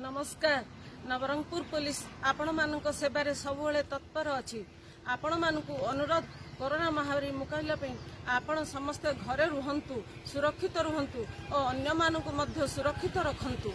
नमस्कार। नवरंगपुर पुलिस आपण मानक सेवारे सबुले तत्पर अच्छी। आपण मानकु अनुरोध कोरोना महामारी मुकाबला पे आपण समस्त घरे रुहंतु, सुरक्षित रुहंतु और अन्य मानकु मध्य सुरक्षित रखंतु।